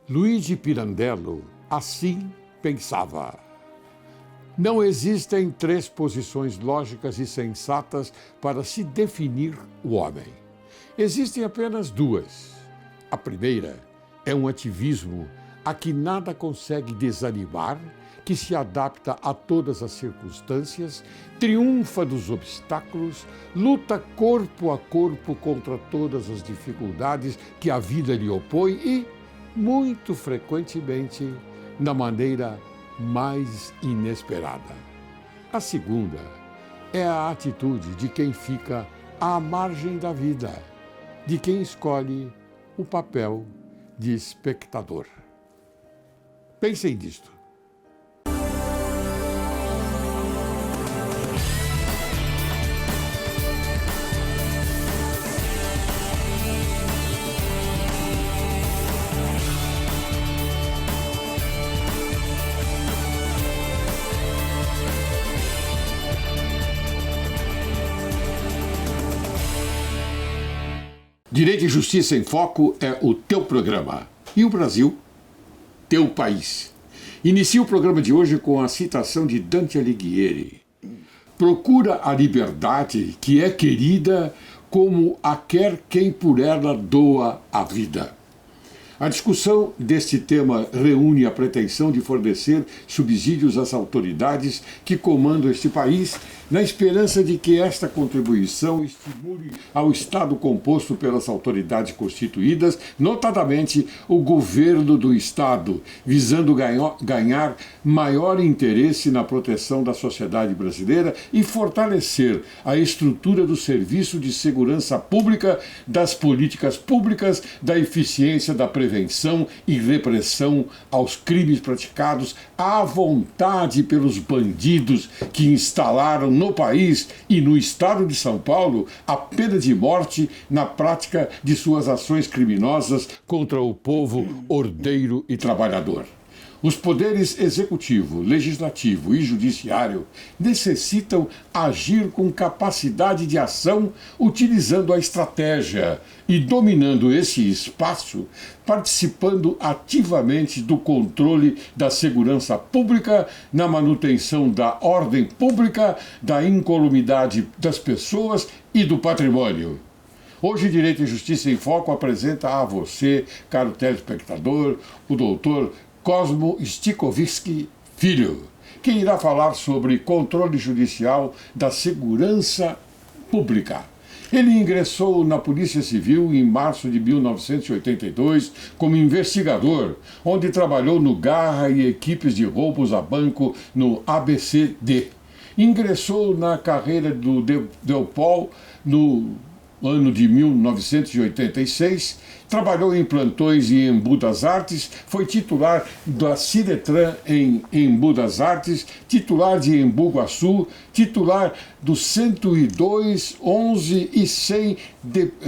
Luigi Pirandello assim pensava. Não existem três posições lógicas e sensatas para se definir o homem. Existem apenas duas. A primeira é um ativismo a que nada consegue desanimar, que se adapta a todas as circunstâncias, triunfa dos obstáculos, luta corpo a corpo contra todas as dificuldades que a vida lhe opõe e, muito frequentemente, da maneira mais inesperada. A segunda é a atitude de quem fica à margem da vida, de quem escolhe o papel de espectador. Pensem nisto. Direito e Justiça em Foco é o teu programa. E o Brasil? Teu país. Inicio o programa de hoje com a citação de Dante Alighieri. Procura a liberdade que é querida como a quer quem por ela doa a vida. A discussão deste tema reúne a pretensão de fornecer subsídios às autoridades que comandam este país, na esperança de que esta contribuição estimule ao Estado composto pelas autoridades constituídas, notadamente o governo do Estado, visando ganhar maior interesse na proteção da sociedade brasileira e fortalecer a estrutura do serviço de segurança pública, das políticas públicas, da eficiência da prevenção e repressão aos crimes praticados à vontade pelos bandidos que instalaram no país e no estado de São Paulo a pena de morte na prática de suas ações criminosas contra o povo ordeiro e trabalhador. Os poderes executivo, legislativo e judiciário necessitam agir com capacidade de ação, utilizando a estratégia e dominando esse espaço, participando ativamente do controle da segurança pública, na manutenção da ordem pública, da incolumidade das pessoas e do patrimônio. Hoje, Direito e Justiça em Foco apresenta a você, caro telespectador, o doutor Cosmo Stikovski Filho, que irá falar sobre controle judicial da segurança pública. Ele ingressou na Polícia Civil em março de 1982 como investigador, onde trabalhou no Garra e equipes de roubos a banco no ABCD. Ingressou na carreira do Delpol no ano de 1986, trabalhou em plantões em Embu das Artes, foi titular da Ciretran em Embu das Artes, titular de Embu Guaçu, titular dos 102, 11 e 100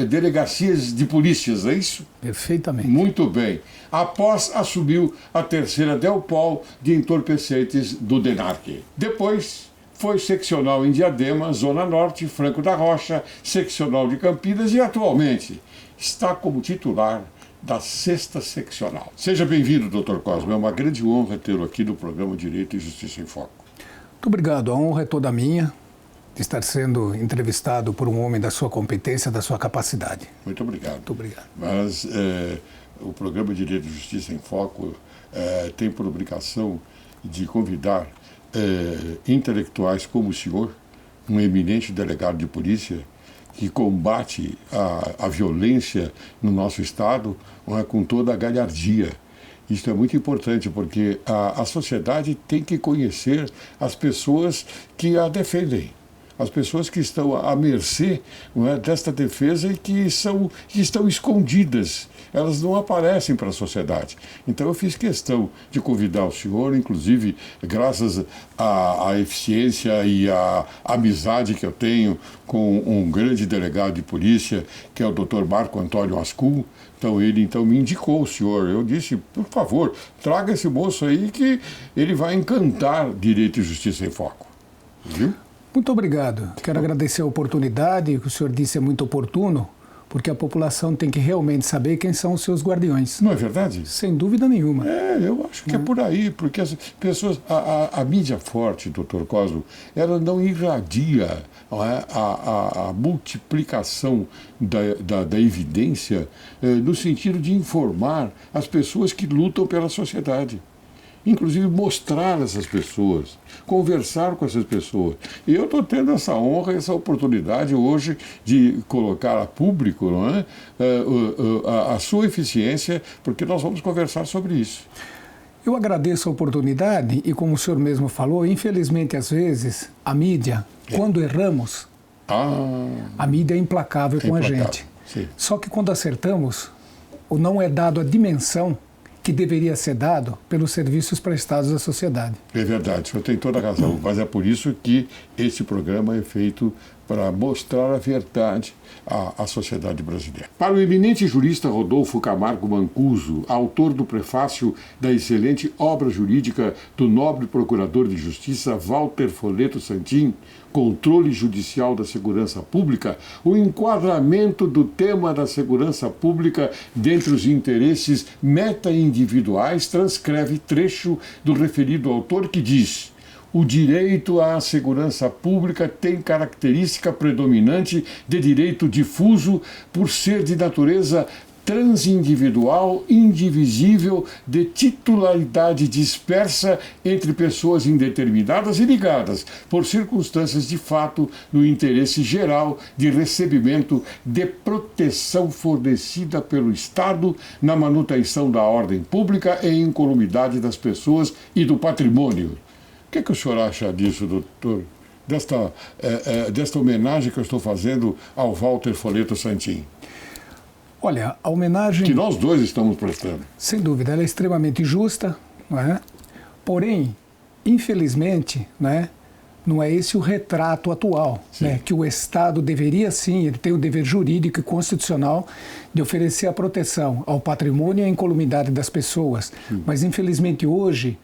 delegacias de polícias, é isso? Perfeitamente. Muito bem. Após assumiu a terceira Delpol de entorpecentes do DENARC. Depois foi seccional em Diadema, Zona Norte, Franco da Rocha, seccional de Campinas e atualmente está como titular da 6ª Seccional. Seja bem-vindo, Dr. Cosmo. É uma grande honra tê-lo aqui no programa Direito e Justiça em Foco. Muito obrigado. A honra é toda minha de estar sendo entrevistado por um homem da sua competência, da sua capacidade. Muito obrigado. Muito obrigado. Mas o programa Direito e Justiça em Foco tem por obrigação de convidar intelectuais como o senhor, um eminente delegado de polícia, que combate a violência no nosso Estado com toda a galhardia. Isso é muito importante, porque a sociedade tem que conhecer as pessoas que a defendem, as pessoas que estão à mercê desta defesa e que estão escondidas. Elas não aparecem para a sociedade. Então eu fiz questão de convidar o senhor, inclusive graças à eficiência e à amizade que eu tenho com um grande delegado de polícia, que é o Dr. Marco Antônio Ascum. Então ele me indicou o senhor. Eu disse, por favor, traga esse moço aí que ele vai encantar Direito e Justiça em Foco. Viu? Muito obrigado. Quero agradecer a oportunidade, o que o senhor disse é muito oportuno. porque a população tem que realmente saber quem são os seus guardiões. Não é verdade? Sem dúvida nenhuma. Eu acho que é por aí, porque as pessoas, a mídia forte, doutor Cosmo, ela não irradia a multiplicação da evidência no sentido de informar as pessoas que lutam pela sociedade. Inclusive mostrar essas pessoas, conversar com essas pessoas. E eu estou tendo essa honra, essa oportunidade hoje de colocar a público, não é? A sua eficiência, porque nós vamos conversar sobre isso. Eu agradeço a oportunidade e, como o senhor mesmo falou, infelizmente, às vezes, a mídia, quando erramos, a mídia é implacável com a gente. Sim. Só que quando acertamos, ou não é dado a dimensão que deveria ser dado pelos serviços prestados à sociedade. É verdade, o senhor tem toda a razão, mas é por isso que esse programa é feito para mostrar a verdade à sociedade brasileira. Para o eminente jurista Rodolfo Camargo Mancuso, autor do prefácio da excelente obra jurídica do nobre procurador de justiça Walter Folleto Santin, Controle Judicial da Segurança Pública, o enquadramento do tema da segurança pública dentre os interesses meta-individuais transcreve trecho do referido autor que diz: o direito à segurança pública tem característica predominante de direito difuso por ser de natureza transindividual, indivisível, de titularidade dispersa entre pessoas indeterminadas e ligadas, por circunstâncias de fato, no interesse geral de recebimento de proteção fornecida pelo Estado na manutenção da ordem pública e incolumidade das pessoas e do patrimônio. O que o senhor acha disso, doutor? Desta homenagem que eu estou fazendo ao Walter Folleto Santin? Olha, a homenagem... Que nós dois estamos prestando. Sem dúvida, ela é extremamente justa, não é? Porém, infelizmente, não é esse o retrato atual, né? Que o Estado deveria sim, ele tem o dever jurídico e constitucional de oferecer a proteção ao patrimônio e à incolumidade das pessoas. Mas, infelizmente, hoje,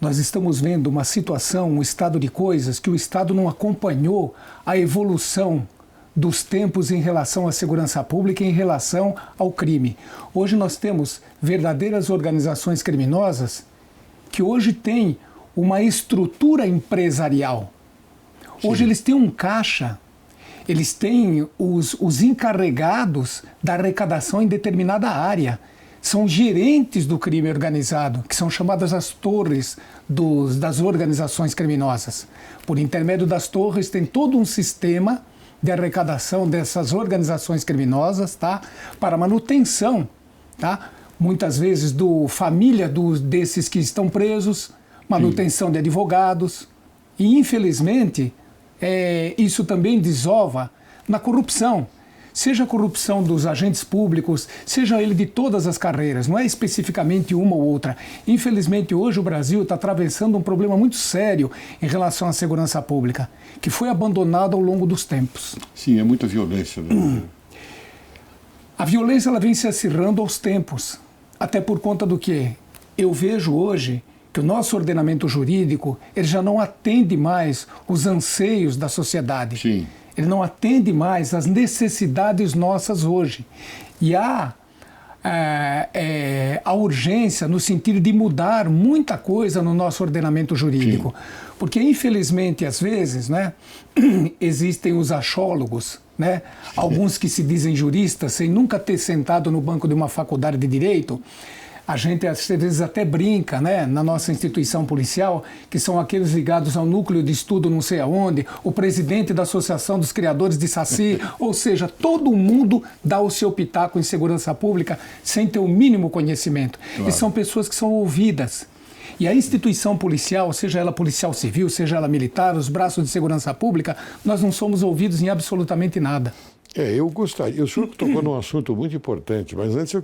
nós estamos vendo uma situação, um estado de coisas que o Estado não acompanhou a evolução dos tempos em relação à segurança pública e em relação ao crime. Hoje nós temos verdadeiras organizações criminosas que hoje têm uma estrutura empresarial. Hoje eles têm um caixa, eles têm os encarregados da arrecadação em determinada área. São gerentes do crime organizado, que são chamadas as torres das organizações criminosas. Por intermédio das torres tem todo um sistema de arrecadação dessas organizações criminosas, tá? Para manutenção, tá? Muitas vezes família desses que estão presos, manutenção de advogados. E, infelizmente, isso também desova na corrupção. Seja a corrupção dos agentes públicos, seja ele de todas as carreiras, não é especificamente uma ou outra. Infelizmente, hoje o Brasil está atravessando um problema muito sério em relação à segurança pública, que foi abandonado ao longo dos tempos. Sim, é muita violência, né? A violência ela vem se acirrando aos tempos, até por conta do que eu vejo hoje que o nosso ordenamento jurídico ele já não atende mais os anseios da sociedade. Sim. Ele não atende mais às necessidades nossas hoje. E há a urgência no sentido de mudar muita coisa no nosso ordenamento jurídico. Sim. Porque, infelizmente, às vezes, existem os achólogos, alguns que se dizem juristas sem nunca ter sentado no banco de uma faculdade de direito. A gente às vezes até brinca, na nossa instituição policial, que são aqueles ligados ao núcleo de estudo não sei aonde, o presidente da Associação dos Criadores de Saci, ou seja, todo mundo dá o seu pitaco em segurança pública sem ter o mínimo conhecimento. Claro. E são pessoas que são ouvidas. E a instituição policial, seja ela policial civil, seja ela militar, os braços de segurança pública, nós não somos ouvidos em absolutamente nada. Eu gostaria, o senhor tocou num assunto muito importante, mas antes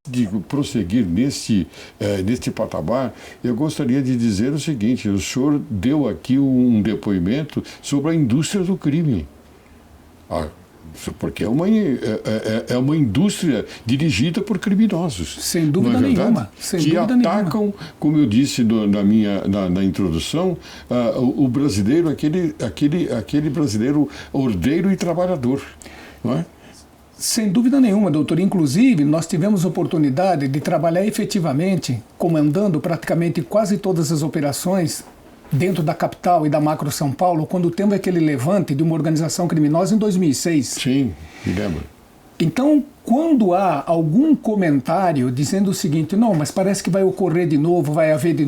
de prosseguir neste patamar, eu gostaria de dizer o seguinte: o senhor deu aqui um depoimento sobre a indústria do crime. Porque é uma indústria dirigida por criminosos. Sem dúvida nenhuma. Que atacam, como eu disse na introdução, o brasileiro, aquele brasileiro ordeiro e trabalhador. Não é? Sem dúvida nenhuma, doutor. Inclusive, nós tivemos oportunidade de trabalhar efetivamente, comandando praticamente quase todas as operações dentro da capital e da macro São Paulo, quando teve aquele levante de uma organização criminosa em 2006. Sim, me lembro. Então, quando há algum comentário dizendo o seguinte, não, mas parece que vai ocorrer de novo, vai haver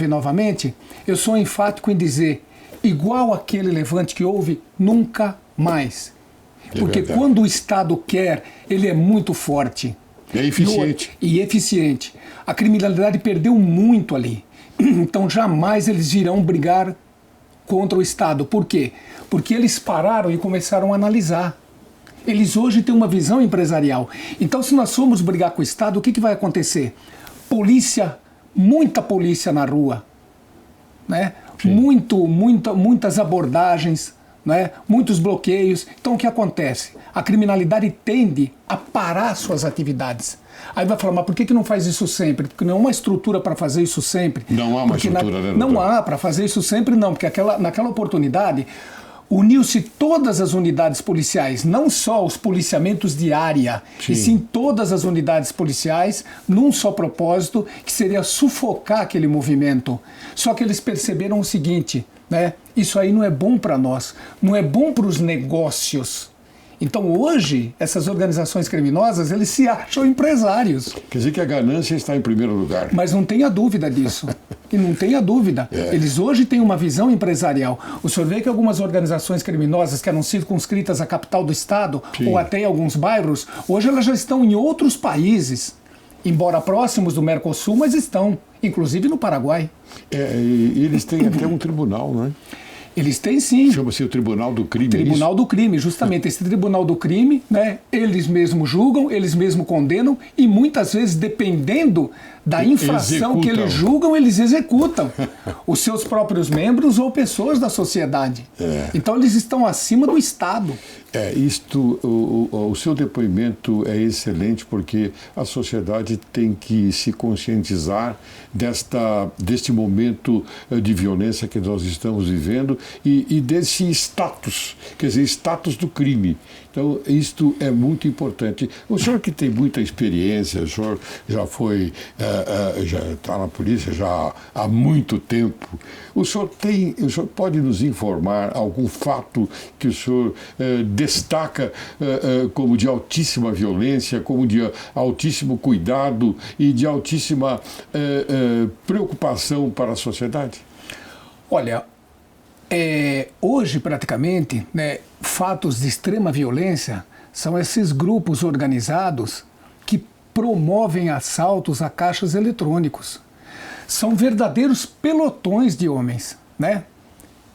novamente, eu sou enfático em dizer, igual aquele levante que houve, nunca mais. Porque quando o Estado quer, ele é muito forte. É eficiente. E eficiente. A criminalidade perdeu muito ali. Então jamais eles irão brigar contra o Estado. Por quê? Porque eles pararam e começaram a analisar. Eles hoje têm uma visão empresarial. Então, se nós formos brigar com o Estado, o que vai acontecer? Polícia, muita polícia na rua, né? Muitas abordagens, né? Muitos bloqueios. Então, o que acontece? A criminalidade tende a parar suas atividades. Aí vai falar, mas por que não faz isso sempre? Porque não há uma estrutura para fazer isso sempre. Não há uma estrutura, né? Não há para fazer isso sempre, não. Porque naquela oportunidade, uniu-se todas as unidades policiais, não só os policiamentos de área, e sim todas as unidades policiais, num só propósito, que seria sufocar aquele movimento. Só que eles perceberam o seguinte, né? Isso aí não é bom para nós, não é bom para os negócios. Então hoje, essas organizações criminosas, eles se acham empresários. Quer dizer que a ganância está em primeiro lugar. Mas não tenha dúvida disso. E não tenha dúvida. Eles hoje têm uma visão empresarial. O senhor vê que algumas organizações criminosas que eram circunscritas à capital do estado, ou até em alguns bairros, hoje elas já estão em outros países. Embora próximos do Mercosul, mas estão, inclusive no Paraguai. E eles têm até um tribunal, não é? Eles têm sim. Chama-se o Tribunal do Crime. Tribunal do Crime, justamente. Esse Tribunal do Crime, né, eles mesmos julgam, eles mesmos condenam e muitas vezes, dependendo da infração que eles julgam, eles executam os seus próprios membros ou pessoas da sociedade. Então eles estão acima do Estado. O seu depoimento é excelente porque a sociedade tem que se conscientizar deste momento de violência que nós estamos vivendo e desse status, quer dizer, status do crime. Então, isto é muito importante. O senhor que tem muita experiência, o senhor já foi, já está na polícia já há muito tempo. O senhor pode nos informar algum fato que o senhor destaca como de altíssima violência, como de altíssimo cuidado e de altíssima preocupação para a sociedade? Olha, hoje praticamente, né, fatos de extrema violência são esses grupos organizados que promovem assaltos a caixas eletrônicos. São verdadeiros pelotões de homens, né?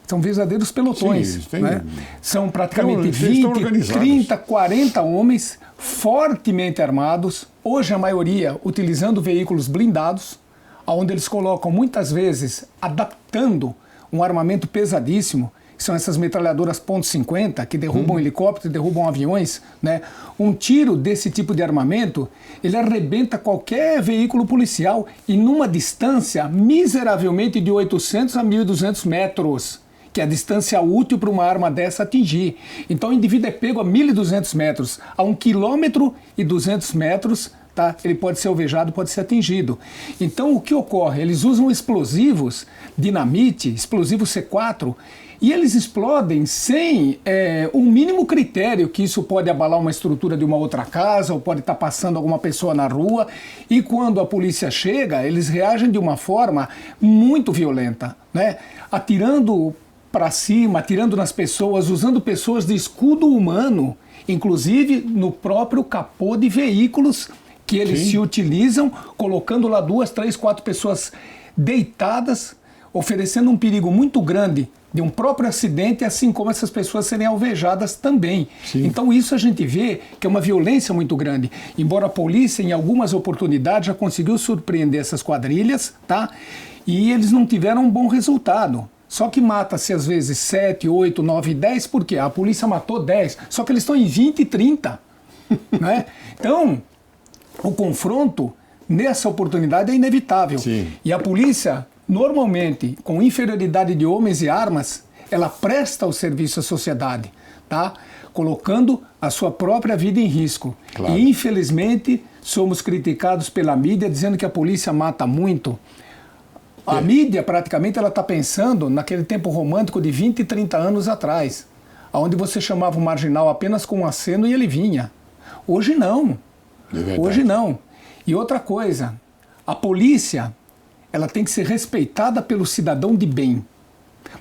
São verdadeiros pelotões. Sim, né? São praticamente 20, 30, 40 homens fortemente armados, hoje a maioria utilizando veículos blindados, onde eles colocam muitas vezes, adaptando um armamento pesadíssimo, que são essas metralhadoras .50, que derrubam helicópteros, derrubam aviões, né? Um tiro desse tipo de armamento, ele arrebenta qualquer veículo policial e numa distância miseravelmente de 800 a 1.200 metros, que é a distância útil para uma arma dessa atingir. Então o indivíduo é pego a 1.200 metros, a 1,2 km, tá? Ele pode ser alvejado, pode ser atingido. Então o que ocorre? Eles usam explosivos, dinamite, explosivo C4, e eles explodem sem o mínimo critério que isso pode abalar uma estrutura de uma outra casa ou pode estar passando alguma pessoa na rua. E quando a polícia chega, eles reagem de uma forma muito violenta, né? Atirando para cima, atirando nas pessoas, usando pessoas de escudo humano, inclusive no próprio capô de veículos que eles se utilizam, colocando lá 2, 3, 4 pessoas deitadas, oferecendo um perigo muito grande de um próprio acidente, assim como essas pessoas serem alvejadas também. Sim. Então isso a gente vê que é uma violência muito grande. Embora a polícia, em algumas oportunidades, já conseguiu surpreender essas quadrilhas, tá? E eles não tiveram um bom resultado. Só que mata-se às vezes 7, 8, 9, 10, por quê? A polícia matou 10, só que eles estão em 20 e 30. Né? Então, o confronto nessa oportunidade é inevitável. Sim. E a polícia, normalmente, com inferioridade de homens e armas, ela presta o serviço à sociedade. tá? Colocando a sua própria vida em risco. Claro. E, infelizmente, somos criticados pela mídia dizendo que a polícia mata muito. A mídia, praticamente, ela está pensando naquele tempo romântico de 20 e 30 anos atrás, onde você chamava o marginal apenas com um aceno e ele vinha. Hoje não. Hoje não. E outra coisa, a polícia, ela tem que ser respeitada pelo cidadão de bem,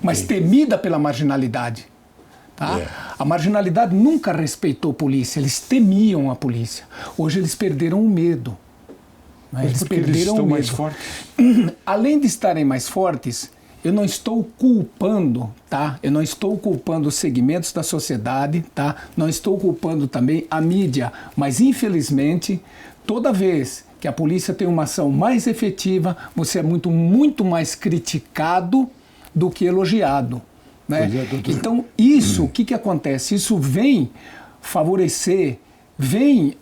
mas temida pela marginalidade. Tá? A marginalidade nunca respeitou a polícia, eles temiam a polícia. Hoje eles perderam o medo. Né? Eles perderam o medo. Mais fortes? Além de estarem mais fortes, eu não estou culpando, tá? Eu não estou culpando os segmentos da sociedade, tá? Não estou culpando também a mídia, mas infelizmente, toda vez que a polícia tem uma ação mais efetiva, você é muito mais criticado do que elogiado. Né? Então, isso, o que acontece? Isso vem favorecer, vem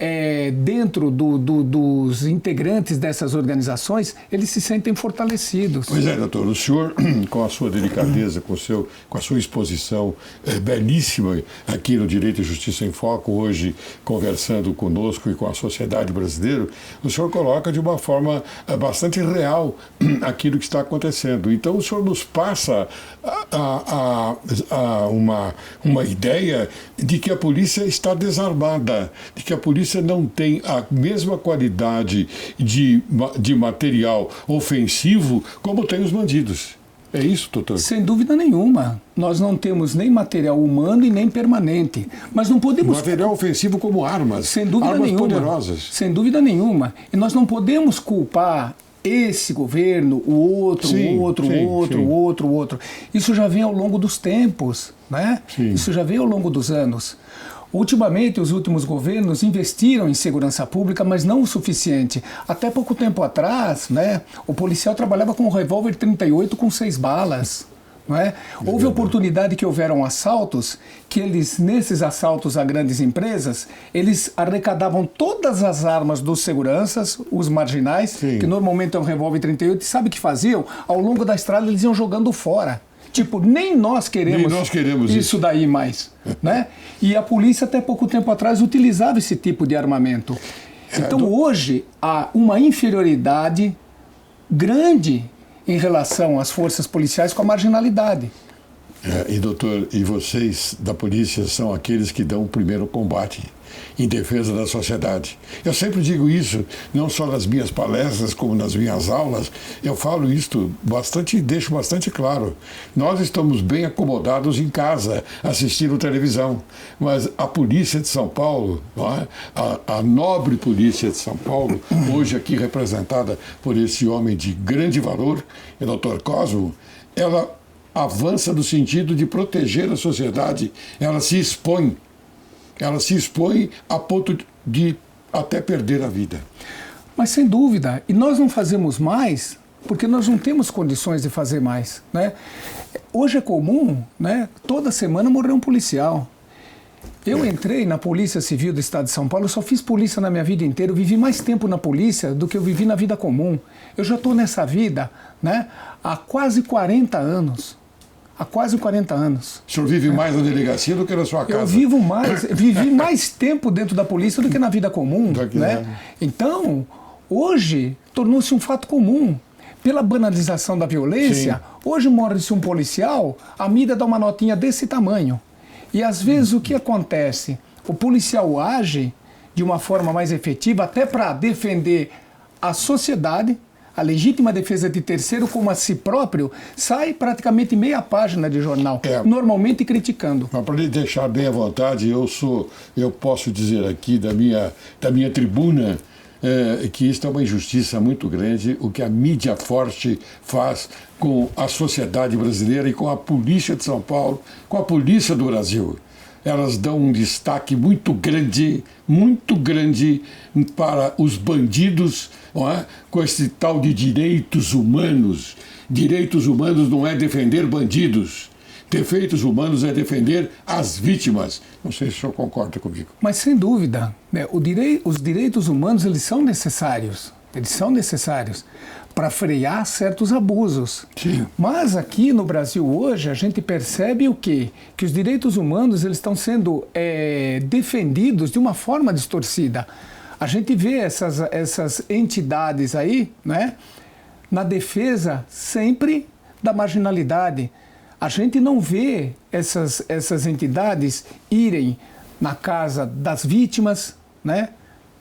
dentro dos integrantes dessas organizações, eles se sentem fortalecidos. Pois é, doutor, o senhor, com a sua delicadeza, com a sua exposição belíssima aqui no Direito e Justiça em Foco, hoje conversando conosco e com a sociedade brasileira, o senhor coloca de uma forma bastante real aquilo que está acontecendo. Então o senhor nos passa uma ideia de que a polícia está desarmada, de que a polícia não tem a mesma qualidade de material ofensivo como tem os bandidos. É isso, doutor? Sem dúvida nenhuma. Nós não temos nem material humano e nem permanente. Mas não podemos... Material ofensivo como armas. Sem dúvida armas nenhuma. Poderosas. Sem dúvida nenhuma. E nós não podemos culpar esse governo, o outro, sim, o outro, sim, o outro, sim. o outro, o outro. Isso já vem ao longo dos tempos, né? Sim. Isso já vem ao longo dos anos. Ultimamente, os últimos governos investiram em segurança pública, mas não o suficiente. Até pouco tempo atrás, né, o policial trabalhava com um revólver 38 com 6 balas. Não é? Houve oportunidade que houveram assaltos, que nesses assaltos a grandes empresas, eles arrecadavam todas as armas dos seguranças, os marginais, sim, que normalmente é um revólver 38, e sabe o que faziam? Ao longo da estrada eles iam jogando fora. Tipo, nem nós queremos isso daí mais. Né? E a polícia até pouco tempo atrás utilizava esse tipo de armamento. Então hoje há uma inferioridade grande em relação às forças policiais com a marginalidade. E doutor, e vocês da polícia são aqueles que dão o primeiro combate em defesa da sociedade. Eu sempre digo isso, não só nas minhas palestras, como nas minhas aulas, eu falo isso bastante, deixo bastante claro. Nós estamos bem acomodados em casa, assistindo televisão, mas a polícia de São Paulo, não é? A nobre polícia de São Paulo, hoje aqui representada por esse homem de grande valor, o doutor Cosmo, ela avança no sentido de proteger a sociedade, ela se expõe a ponto de até perder a vida. Mas sem dúvida, e nós não fazemos mais porque nós não temos condições de fazer mais. Né? Hoje é comum, né, toda semana morrer um policial. Eu entrei na Polícia Civil do Estado de São Paulo, eu só fiz polícia na minha vida inteira, eu vivi mais tempo na polícia do que eu vivi na vida comum. Eu já estou nessa vida, né, há quase 40 anos. Há quase 40 anos. O senhor vive mais na delegacia do que na sua casa? Eu vivi mais tempo dentro da polícia do que na vida comum. Né? Então, hoje, tornou-se um fato comum. Pela banalização da violência, sim, hoje morre-se um policial, a mídia dá uma notinha desse tamanho. E às vezes o que acontece? O policial age de uma forma mais efetiva até para defender a sociedade, a legítima defesa de terceiro como a si próprio, sai praticamente meia página de jornal, normalmente criticando. Mas para lhe deixar bem à vontade, eu posso dizer aqui da minha tribuna que isso é uma injustiça muito grande, o que a mídia forte faz com a sociedade brasileira e com a polícia de São Paulo, com a polícia do Brasil. Elas dão um destaque muito grande para os bandidos, não é? Com esse tal de direitos humanos. Direitos humanos não é defender bandidos. Defeitos humanos é defender as vítimas. Não sei se o senhor concorda comigo. Mas sem dúvida, né, os direitos humanos eles são necessários. eles são necessários para frear certos abusos. Sim. Mas aqui no Brasil hoje a gente percebe o quê? Que os direitos humanos eles estão sendo defendidos de uma forma distorcida. A gente vê essas entidades aí, né, na defesa sempre da marginalidade. A gente não vê essas entidades irem na casa das vítimas, né?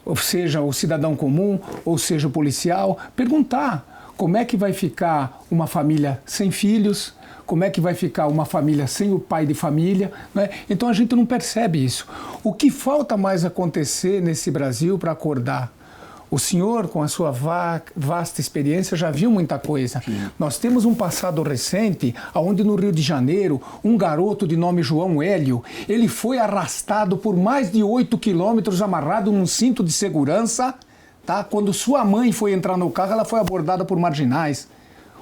Ou seja, o cidadão comum, ou seja, o policial, perguntar como é que vai ficar uma família sem filhos, como é que vai ficar uma família sem o pai de família, né? Então a gente não percebe isso. O que falta mais acontecer nesse Brasil para acordar? O senhor, com a sua vasta experiência, já viu muita coisa. Sim. Nós temos um passado recente, onde no Rio de Janeiro, um garoto de nome João Hélio, ele foi arrastado por mais de 8 quilômetros, amarrado num cinto de segurança, tá? Quando sua mãe foi entrar no carro, ela foi abordada por marginais.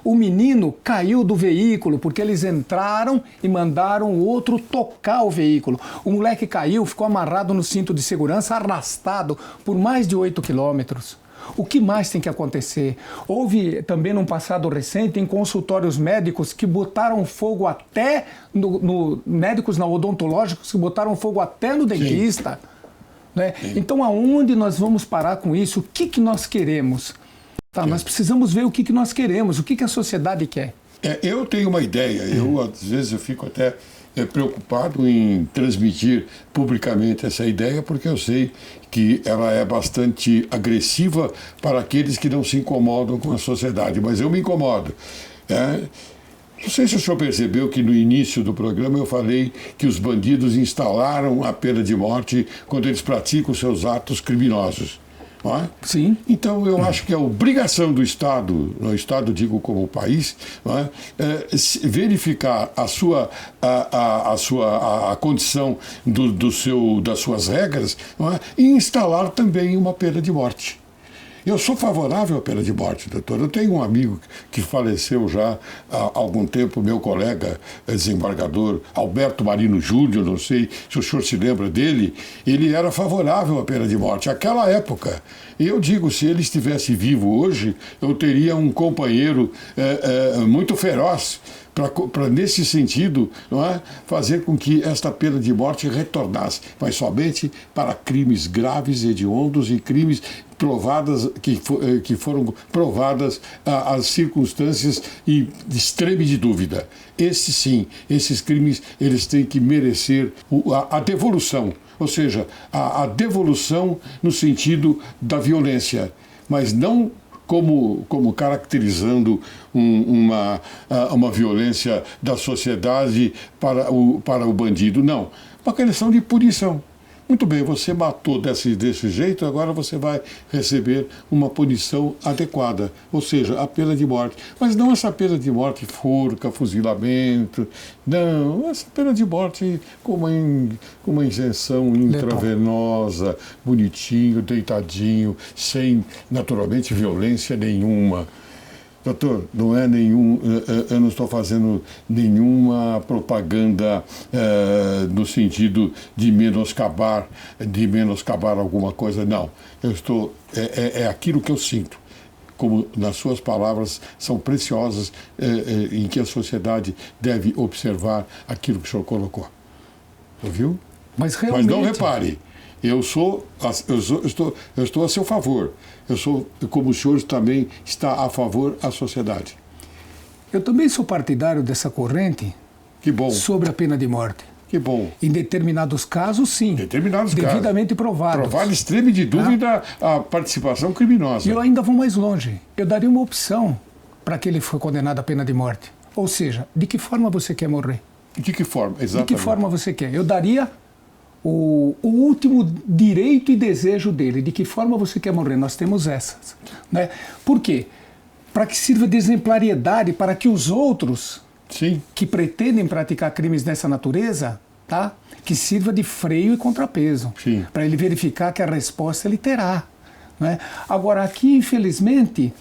O menino caiu do veículo porque eles entraram e mandaram o outro tocar o veículo. O moleque caiu, ficou amarrado no cinto de segurança, arrastado por mais de 8 quilômetros. O que mais tem que acontecer? Houve também num passado recente em consultórios médicos que botaram fogo até médicos odontológicos que botaram fogo até no dentista. Né? Então aonde nós vamos parar com isso? O que nós queremos? Tá, nós precisamos ver o que nós queremos, o que a sociedade quer. Eu tenho uma ideia, às vezes eu fico até preocupado em transmitir publicamente essa ideia, porque eu sei que ela é bastante agressiva para aqueles que não se incomodam com a sociedade, mas eu me incomodo. Não sei se o senhor percebeu que no início do programa eu falei que os bandidos instalaram a pena de morte quando eles praticam seus atos criminosos. Não é? Sim. Então eu acho que a obrigação do Estado, no Estado digo como país, não é? Verificar a condição das suas regras, não é? E instalar também uma pena de morte. Eu sou favorável à pena de morte, doutor. Eu tenho um amigo que faleceu já há algum tempo, meu colega desembargador Alberto Marino Júnior, não sei se o senhor se lembra dele, ele era favorável à pena de morte, naquela época. E eu digo, se ele estivesse vivo hoje, eu teria um companheiro muito feroz para nesse sentido, não é, fazer com que esta pena de morte retornasse, mas somente para crimes graves, hediondos e crimes provadas que foram provadas as circunstâncias e de extrema de dúvida. Esses crimes eles têm que merecer a devolução, ou seja, a devolução no sentido da violência, mas não como caracterizando uma violência da sociedade para o bandido. Não, uma questão de punição. Muito bem, você matou desse jeito, agora você vai receber uma punição adequada, ou seja, a pena de morte. Mas não essa pena de morte forca, fuzilamento, não, essa pena de morte com uma injeção intravenosa, bonitinho, deitadinho, sem, naturalmente, violência nenhuma. Doutor, não é eu não estou fazendo nenhuma propaganda no sentido de menoscabar alguma coisa, não. É aquilo que eu sinto, como nas suas palavras são preciosas, em que a sociedade deve observar aquilo que o senhor colocou. Ouviu? Mas não repare, eu estou a seu favor. Eu sou, como o senhor também está a favor da sociedade. Eu também sou partidário dessa corrente. Que bom. Sobre a pena de morte. Que bom. Em determinados casos, sim. Devidamente provados. Provar extremo de dúvida a participação criminosa. E eu ainda vou mais longe. Eu daria uma opção para aquele que foi condenado à pena de morte. Ou seja, de que forma você quer morrer? De que forma? Exatamente. De que forma você quer? Eu daria o último direito e desejo dele. De que forma você quer morrer? Nós temos essas. Né? Por quê? Para que sirva de exemplariedade para que os outros, sim, que pretendem praticar crimes dessa natureza, tá? Que sirva de freio e contrapeso. Para ele verificar que a resposta ele terá. Né? Agora, aqui, infelizmente,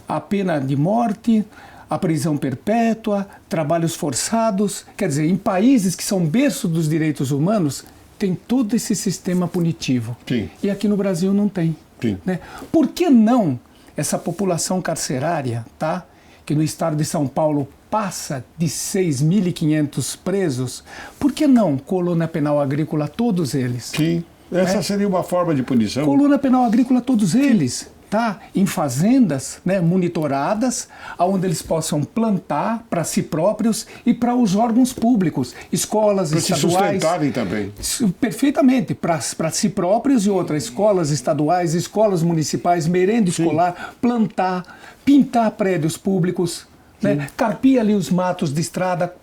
a pena de morte, a prisão perpétua, trabalhos forçados, quer dizer, em países que são berço dos direitos humanos, tem todo esse sistema punitivo. Sim. E aqui no Brasil não tem. Sim. Né? Por que não essa população carcerária, tá? Que no estado de São Paulo passa de 6.500 presos, por que não coluna penal agrícola todos eles? Sim, essa seria uma forma de punição. Coluna penal agrícola todos eles, tá? Em fazendas, né, monitoradas, onde eles possam plantar para si próprios e para os órgãos públicos, escolas estaduais. Para se sustentarem também. Perfeitamente, para si próprios e outras, escolas estaduais, escolas municipais, merenda escolar, plantar, pintar prédios públicos, né, carpir ali os matos de estrada,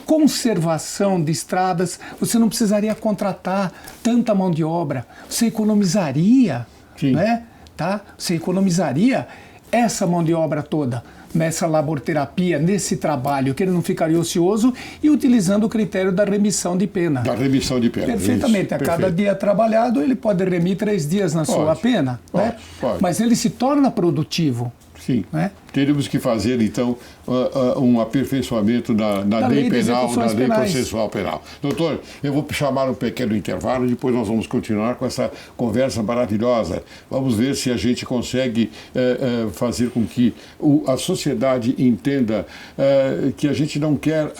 conservação de estradas. Você não precisaria contratar tanta mão de obra, você economizaria. Né? Tá? Você economizaria essa mão de obra toda nessa laborterapia, nesse trabalho, que ele não ficaria ocioso e utilizando o critério da remissão de pena. Da remissão de pena. Perfeitamente. Isso, cada dia trabalhado, ele pode remir 3 dias na sua pena. Né? Mas ele se torna produtivo. Sim. Né? Teríamos que fazer, então, um aperfeiçoamento da lei penal, da lei processual penal. Doutor, eu vou chamar um pequeno intervalo e depois nós vamos continuar com essa conversa maravilhosa. Vamos ver se a gente consegue fazer com que a sociedade entenda que a gente não quer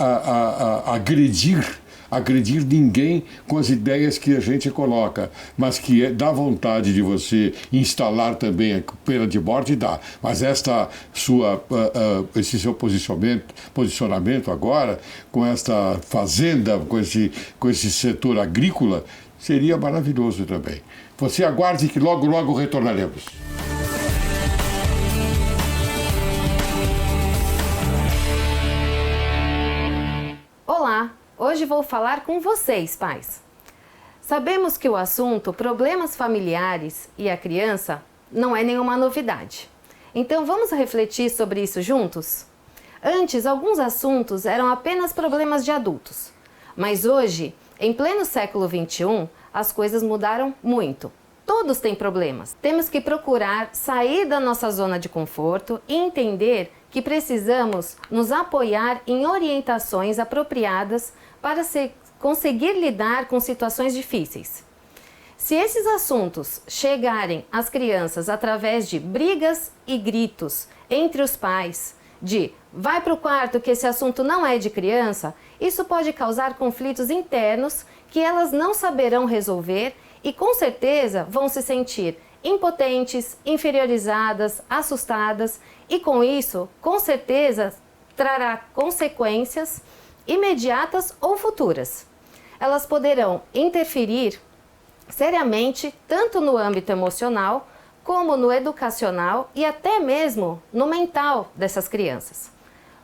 agredir ninguém com as ideias que a gente coloca, mas que dá vontade de você instalar também a pena de morte, dá. Mas esse seu posicionamento agora, com esta fazenda, com esse setor agrícola, seria maravilhoso também. Você aguarde que logo, logo retornaremos. Olá! Hoje vou falar com vocês, pais. Sabemos que o assunto problemas familiares e a criança não é nenhuma novidade. Então vamos refletir sobre isso juntos? Antes, alguns assuntos eram apenas problemas de adultos. Mas hoje, em pleno século XXI, as coisas mudaram muito. Todos têm problemas. Temos que procurar sair da nossa zona de conforto e entender que precisamos nos apoiar em orientações apropriadas para conseguir lidar com situações difíceis. Se esses assuntos chegarem às crianças através de brigas e gritos entre os pais, de vai para o quarto que esse assunto não é de criança, isso pode causar conflitos internos que elas não saberão resolver e com certeza vão se sentir impotentes, inferiorizadas, assustadas e com isso, com certeza, trará consequências imediatas ou futuras. Elas poderão interferir seriamente tanto no âmbito emocional como no educacional e até mesmo no mental dessas crianças.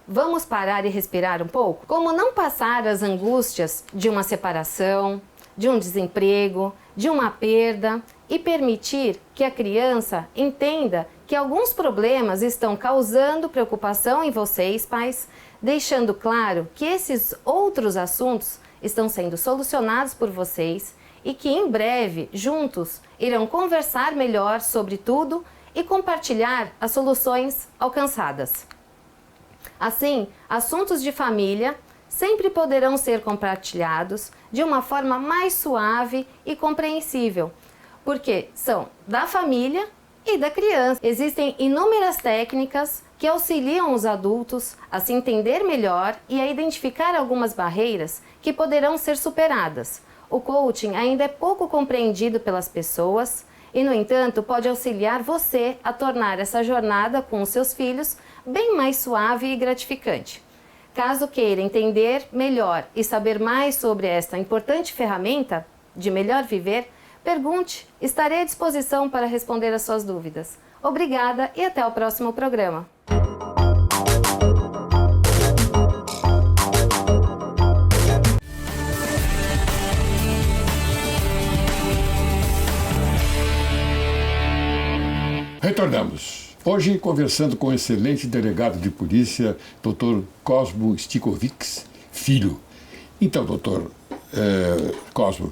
Vamos parar e respirar um pouco? Como não passar as angústias de uma separação, de um desemprego, de uma perda e permitir que a criança entenda que alguns problemas estão causando preocupação em vocês, pais, deixando claro que esses outros assuntos estão sendo solucionados por vocês e que em breve, juntos, irão conversar melhor sobre tudo e compartilhar as soluções alcançadas. Assim, assuntos de família sempre poderão ser compartilhados de uma forma mais suave e compreensível, porque são da família e da criança. Existem inúmeras técnicas que auxiliam os adultos a se entender melhor e a identificar algumas barreiras que poderão ser superadas. O coaching ainda é pouco compreendido pelas pessoas e, no entanto, pode auxiliar você a tornar essa jornada com os seus filhos bem mais suave e gratificante. Caso queira entender melhor e saber mais sobre esta importante ferramenta de melhor viver, pergunte, estarei à disposição para responder as suas dúvidas. Obrigada e até o próximo programa. Retornamos. Hoje, conversando com o excelente delegado de polícia, Dr. Cosmo Stichovics, filho. Então, doutor Cosmo,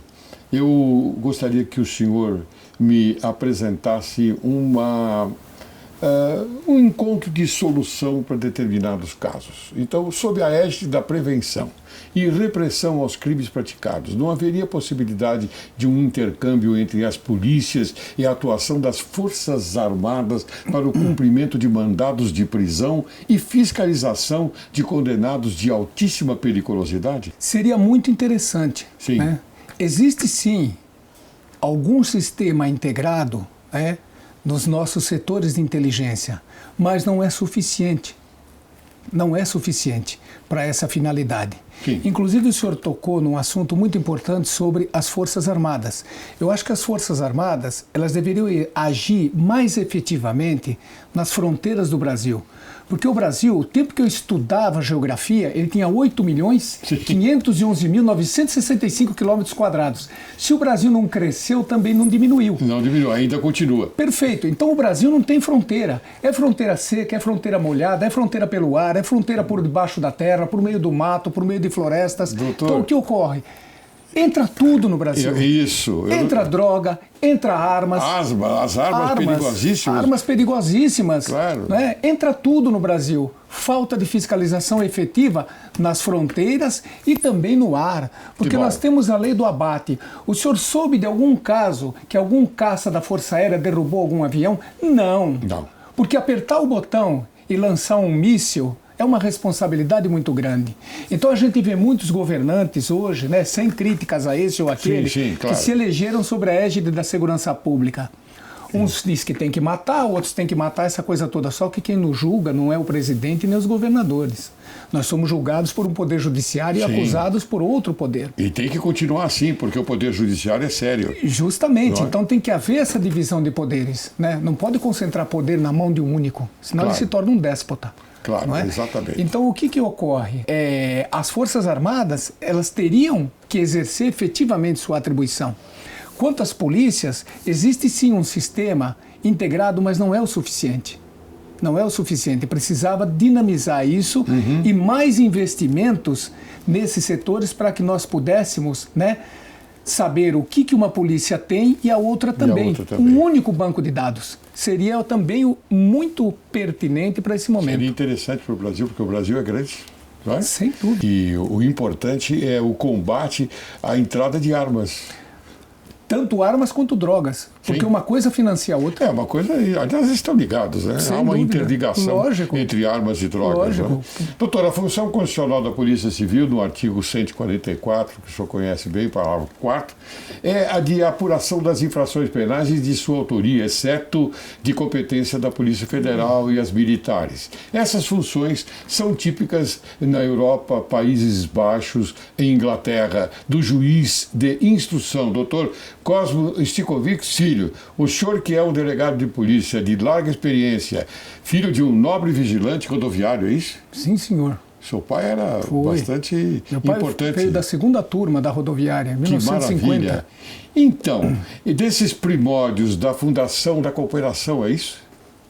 eu gostaria que o senhor me apresentasse um encontro de solução para determinados casos. Então, sob a égide da prevenção e repressão aos crimes praticados, não haveria possibilidade de um intercâmbio entre as polícias e a atuação das Forças Armadas para o cumprimento de mandados de prisão e fiscalização de condenados de altíssima periculosidade? Seria muito interessante. Sim. Né? Existe sim algum sistema integrado, né, nos nossos setores de inteligência, mas não é suficiente. Não é suficiente para essa finalidade. Sim. Inclusive, o senhor tocou num assunto muito importante sobre as Forças Armadas. Eu acho que as Forças Armadas, elas deveriam agir mais efetivamente nas fronteiras do Brasil. Porque o Brasil, o tempo que eu estudava geografia, ele tinha 8.511.965 quilômetros quadrados. Se o Brasil não cresceu, também não diminuiu. Não diminuiu, ainda continua. Perfeito. Então o Brasil não tem fronteira. É fronteira seca, é fronteira molhada, é fronteira pelo ar, é fronteira por debaixo da terra, por meio do mato, por meio de florestas. Doutor, então o que ocorre? Entra tudo no Brasil. Isso. Entra droga, entra armas. As armas perigosíssimas. Armas perigosíssimas. Claro. Né? Entra tudo no Brasil. Falta de fiscalização efetiva nas fronteiras e também no ar. Porque nós temos a lei do abate. O senhor soube de algum caso que algum caça da Força Aérea derrubou algum avião? Não. Porque apertar o botão e lançar um míssil é uma responsabilidade muito grande. Então a gente vê muitos governantes hoje, né, sem críticas a esse ou aquele, claro, que se elegeram sobre a égide da segurança pública. Uns dizem que tem que matar, outros têm que matar, essa coisa toda. Só que quem nos julga não é o presidente nem os governadores. Nós somos julgados por um poder judiciário e acusados por outro poder. E tem que continuar assim, porque o poder judiciário é sério. Justamente. Então tem que haver essa divisão de poderes. Né? Não pode concentrar poder na mão de um único, senão ele se torna um déspota. Claro, não é? Exatamente. Então, o que ocorre? As Forças Armadas, elas teriam que exercer efetivamente sua atribuição. Quanto às polícias, existe sim um sistema integrado, mas não é o suficiente. Não é o suficiente. Precisava dinamizar isso e mais investimentos nesses setores para que nós pudéssemos, né, saber o que uma polícia tem e a outra também. Um único banco de dados. Seria também muito pertinente para esse momento. Seria interessante para o Brasil, porque o Brasil é grande. Não é? Sem dúvida. E o importante é o combate à entrada de armas. Tanto armas quanto drogas. Porque uma coisa financia a outra. É uma coisa, aliás, estão ligados, né? Há uma interligação entre armas e drogas. Né? Doutor, a função constitucional da Polícia Civil, no artigo 144, que o senhor conhece bem, parágrafo 4, é a de apuração das infrações penais e de sua autoria, exceto de competência da Polícia Federal e as militares. Essas funções são típicas na Europa, Países Baixos, em Inglaterra, do juiz de instrução, doutor Cosmo Stichovic Filho, o senhor que é um delegado de polícia de larga experiência, filho de um nobre vigilante rodoviário, é isso? Sim, senhor. Seu pai era bastante Meu pai importante. Veio da segunda turma da rodoviária, em 1950. Que maravilha. Então, e desses primórdios da fundação da cooperação, é isso?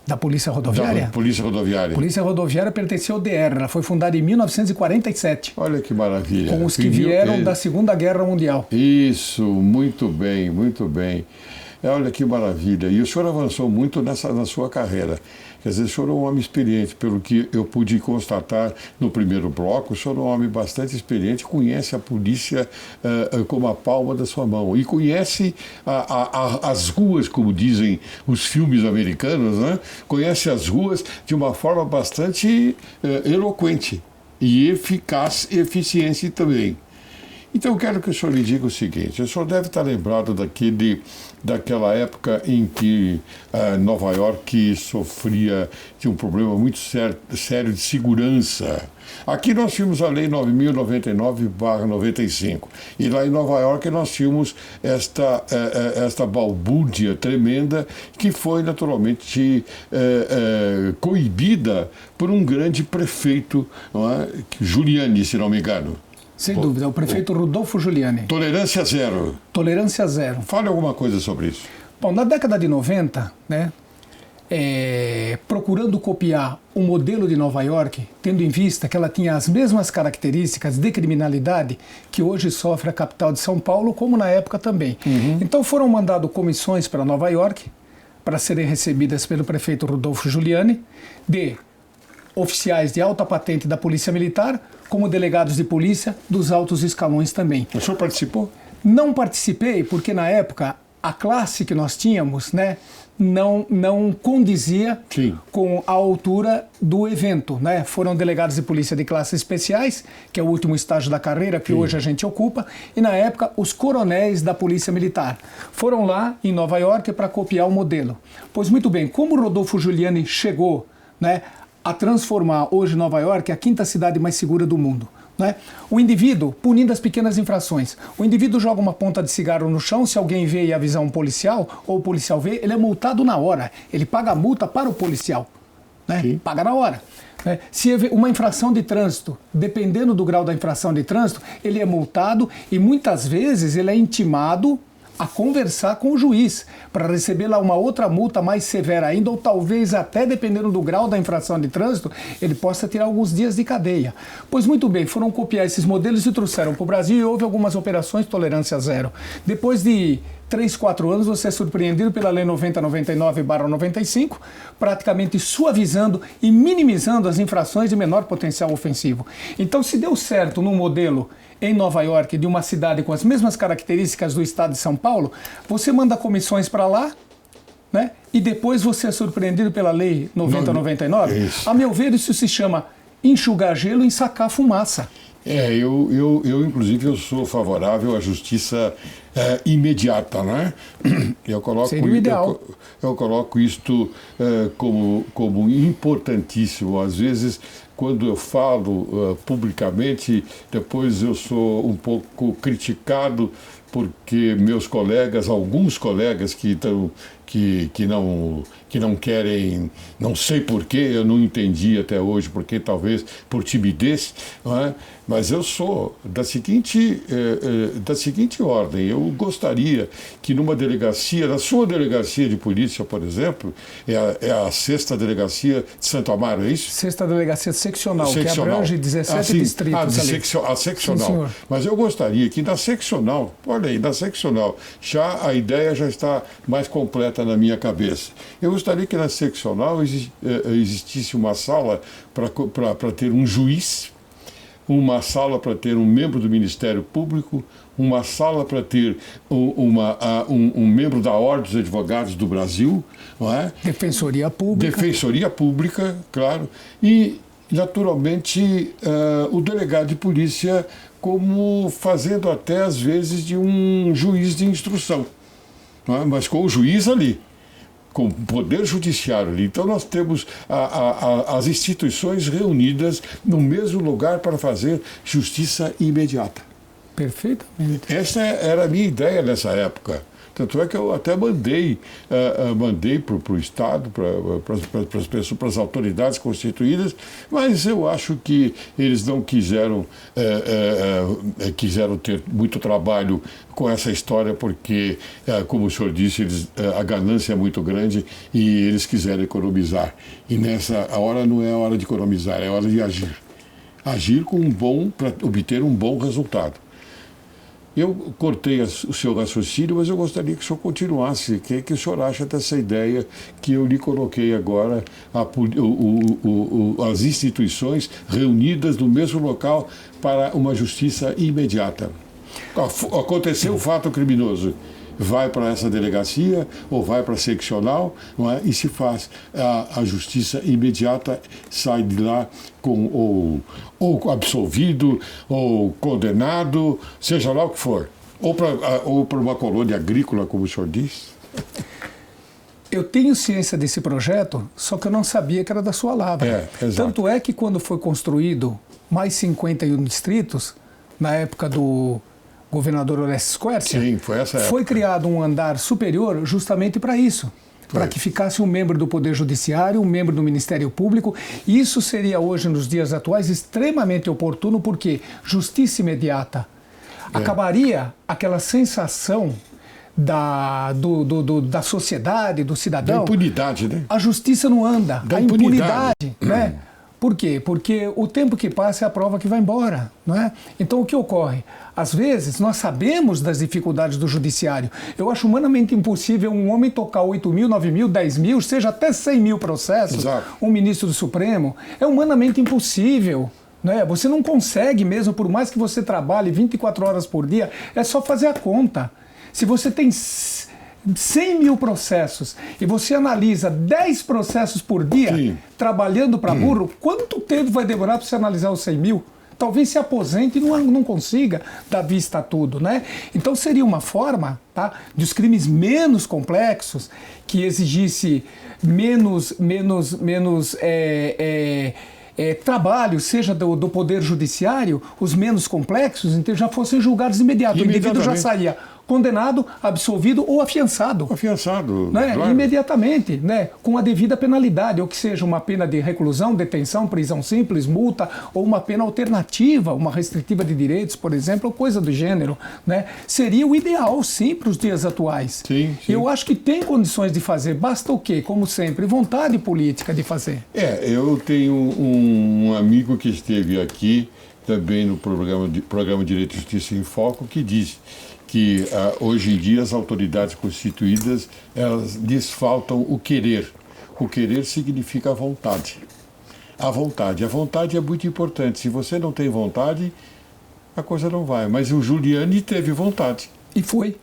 Da Polícia Rodoviária? Da Polícia Rodoviária. A Polícia Rodoviária pertenceu ao DR, ela foi fundada em 1947. Olha que maravilha. Com os que vieram da Segunda Guerra Mundial. Isso, muito bem, muito bem. Olha que maravilha. E o senhor avançou muito na sua carreira. Quer dizer, o senhor é um homem experiente, pelo que eu pude constatar no primeiro bloco. O senhor é um homem bastante experiente, conhece a polícia como a palma da sua mão. E conhece as ruas, como dizem os filmes americanos, né? Conhece as ruas de uma forma bastante eloquente e eficaz e eficiente também. Então, eu quero que o senhor lhe diga o seguinte: o senhor deve estar lembrado daquela época em que Nova York sofria de um problema muito sério de segurança. Aqui nós tínhamos a Lei 9.099/95. E lá em Nova York nós tínhamos esta balbúrdia tremenda que foi naturalmente coibida por um grande prefeito, não é? Giuliani, se não me engano. Sem dúvida, o prefeito Rodolfo Giuliani. Tolerância zero. Tolerância zero. Fale alguma coisa sobre isso. Bom, na década de 90, né, procurando copiar o modelo de Nova York, tendo em vista que ela tinha as mesmas características de criminalidade que hoje sofre a capital de São Paulo, como na época também. Então foram mandadas comissões para Nova York para serem recebidas pelo prefeito Rodolfo Giuliani, de oficiais de alta patente da Polícia Militar, como delegados de polícia dos altos escalões também. O senhor participou? Não participei porque na época a classe que nós tínhamos, né, não condizia Sim. com a altura do evento, né? Foram delegados de polícia de classes especiais, que é o último estágio da carreira que hoje a gente ocupa, e na época os coronéis da Polícia Militar foram lá em Nova York para copiar o modelo. Pois muito bem, como Rodolfo Giuliani chegou, né, a transformar hoje Nova York a quinta cidade mais segura do mundo, né? O indivíduo, punindo as pequenas infrações, o indivíduo joga uma ponta de cigarro no chão, se alguém vê e avisar um policial, ou o policial vê, ele é multado na hora, ele paga a multa para o policial, né? Paga na hora. Né? Se uma infração de trânsito, dependendo do grau da infração de trânsito, ele é multado e muitas vezes ele é intimado a conversar com o juiz para receber lá uma outra multa mais severa ainda, ou talvez até, dependendo do grau da infração de trânsito, ele possa tirar alguns dias de cadeia. Pois muito bem, foram copiar esses modelos e trouxeram para o Brasil e houve algumas operações de tolerância zero. Depois de 3, 4 anos, você é surpreendido pela Lei 9099/95, praticamente suavizando e minimizando as infrações de menor potencial ofensivo. Então, se deu certo no modelo em Nova York, de uma cidade com as mesmas características do estado de São Paulo, você manda comissões para lá, né? E depois você é surpreendido pela Lei 9099. A meu ver, isso se chama enxugar gelo e ensacar fumaça. Eu inclusive, eu sou favorável à justiça imediata, né? Seria o ideal. Eu coloco isto como importantíssimo. Às vezes, quando eu falo publicamente, depois eu sou um pouco criticado porque meus colegas, alguns colegas que não querem, não sei porquê, eu não entendi até hoje, porque talvez por timidez, não é? Mas eu sou da seguinte ordem. Eu gostaria que numa delegacia, na sua delegacia de polícia, por exemplo, é a 6ª delegacia de Santo Amaro, é isso? 6ª delegacia seccional, que abrange 17 distritos ali. A seccional. Sim, mas eu gostaria que na seccional, olha aí, na seccional, já a ideia já está mais completa na minha cabeça. Eu gostaria que na seccional existisse uma sala para ter um juiz, uma sala para ter um membro do Ministério Público, uma sala para ter um membro da Ordem dos Advogados do Brasil, não é? Defensoria Pública. Defensoria Pública, claro. E, naturalmente, o delegado de polícia como fazendo até, às vezes, de um juiz de instrução, não é? Mas com o juiz ali, com o Poder Judiciário ali. Então nós temos as instituições reunidas no mesmo lugar para fazer justiça imediata. Perfeitamente. Essa era a minha ideia nessa época. Tanto é que eu até mandei para o Estado, para as pessoas, para as autoridades constituídas, mas eu acho que eles não quiseram ter muito trabalho com essa história, porque, como o senhor disse, a ganância é muito grande e eles quiseram economizar. E a hora não é a hora de economizar, é a hora de agir. Agir para obter um bom resultado. Eu cortei o seu raciocínio, mas eu gostaria que o senhor continuasse. O que o senhor acha dessa ideia que eu lhe coloquei agora, as instituições reunidas no mesmo local para uma justiça imediata? Aconteceu um fato criminoso, vai para essa delegacia ou vai para a seccional, não é? E se faz a justiça imediata, sai de lá com ou absolvido ou condenado, seja lá o que for, ou para uma colônia agrícola, como o senhor disse. Eu tenho ciência desse projeto, só que eu não sabia que era da sua lavra. Tanto é que quando foi construído mais 51 distritos, na época do governador Orestes Quercia, sim, foi criado um andar superior justamente para isso, para que ficasse um membro do Poder Judiciário, um membro do Ministério Público. Isso seria hoje, nos dias atuais, extremamente oportuno, porque justiça imediata acabaria aquela sensação da sociedade, do cidadão. Da impunidade, né? A justiça não anda, a impunidade, né? Por quê? Porque o tempo que passa é a prova que vai embora, não é? Então o que ocorre? Às vezes nós sabemos das dificuldades do judiciário. Eu acho humanamente impossível um homem tocar 8 mil, 9 mil, 10 mil, seja até 100 mil processos, Exato. um ministro do Supremo. É humanamente impossível. Né? Você não consegue mesmo, por mais que você trabalhe 24 horas por dia, é só fazer a conta. Se você tem 100 mil processos e você analisa 10 processos por dia, Sim. trabalhando para burro, quanto tempo vai demorar para você analisar os 100 mil? Talvez se aposente e não consiga dar vista a tudo, né? Então seria uma forma, tá, de os crimes menos complexos, que exigisse menos trabalho, seja do Poder Judiciário, os menos complexos, então já fossem julgados imediato. O indivíduo já saía condenado, absolvido ou afiançado. Afiançado, Né? claro. Imediatamente, né? Com a devida penalidade, ou que seja uma pena de reclusão, detenção, prisão simples, multa, ou uma pena alternativa, uma restritiva de direitos, por exemplo, ou coisa do gênero. Né? Seria o ideal, sim, para os dias atuais. Sim, sim. Eu acho que tem condições de fazer, basta o quê? Como sempre, vontade política de fazer. Eu tenho um amigo que esteve aqui, também no programa Direito e Justiça em Foco, que diz que hoje em dia as autoridades constituídas, lhes faltam o querer. O querer significa a vontade. A vontade é muito importante. Se você não tem vontade, a coisa não vai. Mas o Giuliani teve vontade. E foi.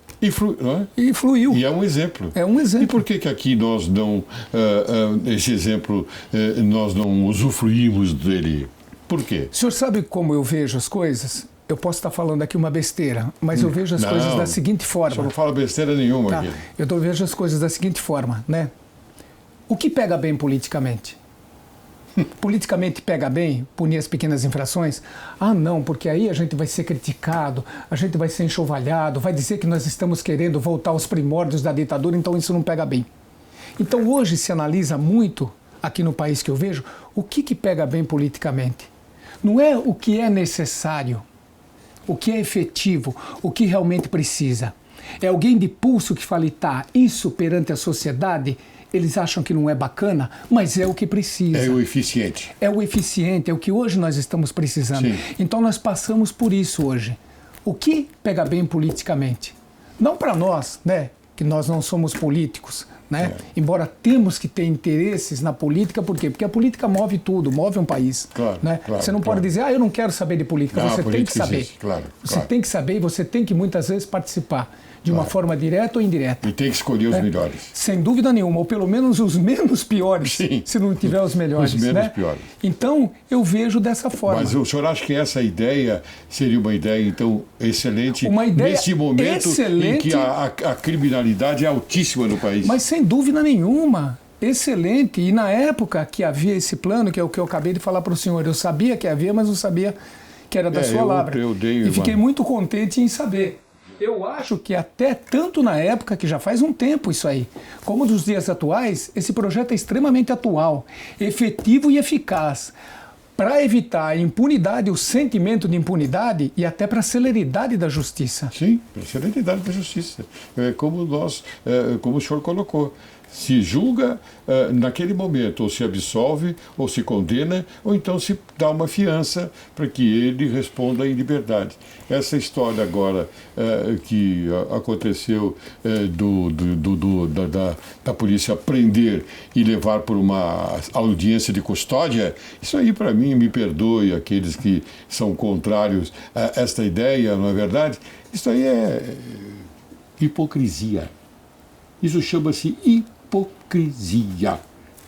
Não é? E fluiu. E é um exemplo. É um exemplo. E por que aqui nós não, esse exemplo, nós não usufruímos dele? Por quê? O senhor sabe como eu vejo as coisas? Eu posso estar falando aqui uma besteira, mas eu vejo as coisas da seguinte forma. O senhor não fala besteira nenhuma aqui. Eu vejo as coisas da seguinte forma, né? O que pega bem politicamente? Politicamente pega bem punir as pequenas infrações? Ah, não, porque aí a gente vai ser criticado, a gente vai ser enxovalhado, vai dizer que nós estamos querendo voltar aos primórdios da ditadura, então isso não pega bem. Então hoje se analisa muito, aqui no país que eu vejo, o que pega bem politicamente. Não é o que é necessário, o que é efetivo, o que realmente precisa. É alguém de pulso que fale, tá, isso perante a sociedade, eles acham que não é bacana, mas é o que precisa. É o eficiente. É o eficiente, é o que hoje nós estamos precisando. Sim. Então nós passamos por isso hoje. O que pega bem politicamente? Não para nós, né, que nós não somos políticos, né? Embora temos que ter interesses na política, por quê? Porque a política move tudo, move um país. Claro, né? claro, você não pode dizer, eu não quero saber de política. Não, você tem que saber. Existe, claro, você tem que saber e você tem que muitas vezes participar de uma forma direta ou indireta. E tem que escolher os melhores. Sem dúvida nenhuma, ou pelo menos os menos piores, Sim. se não tiver os melhores. Os menos né? piores. Então, eu vejo dessa forma. Mas o senhor acha que essa ideia seria uma ideia, então, excelente Uma ideia nesse momento excelente, em que a criminalidade é altíssima no país? Mas sem dúvida nenhuma. Excelente. E na época que havia esse plano, que é o que eu acabei de falar para o senhor, eu sabia que havia, mas não sabia que era da sua palavra. E fiquei muito contente em saber. Eu acho que até tanto na época, que já faz um tempo isso aí, como dos dias atuais, esse projeto é extremamente atual, efetivo e eficaz, para evitar a impunidade, o sentimento de impunidade e até para a celeridade da justiça. Sim, para a celeridade da justiça. Como o senhor colocou. Se julga naquele momento, ou se absolve, ou se condena, ou então se dá uma fiança para que ele responda em liberdade. Essa história agora que aconteceu da polícia prender e levar por uma audiência de custódia, isso aí para mim, me perdoe aqueles que são contrários a esta ideia, não é verdade? Isso aí é hipocrisia. Isso chama-se hipocrisia.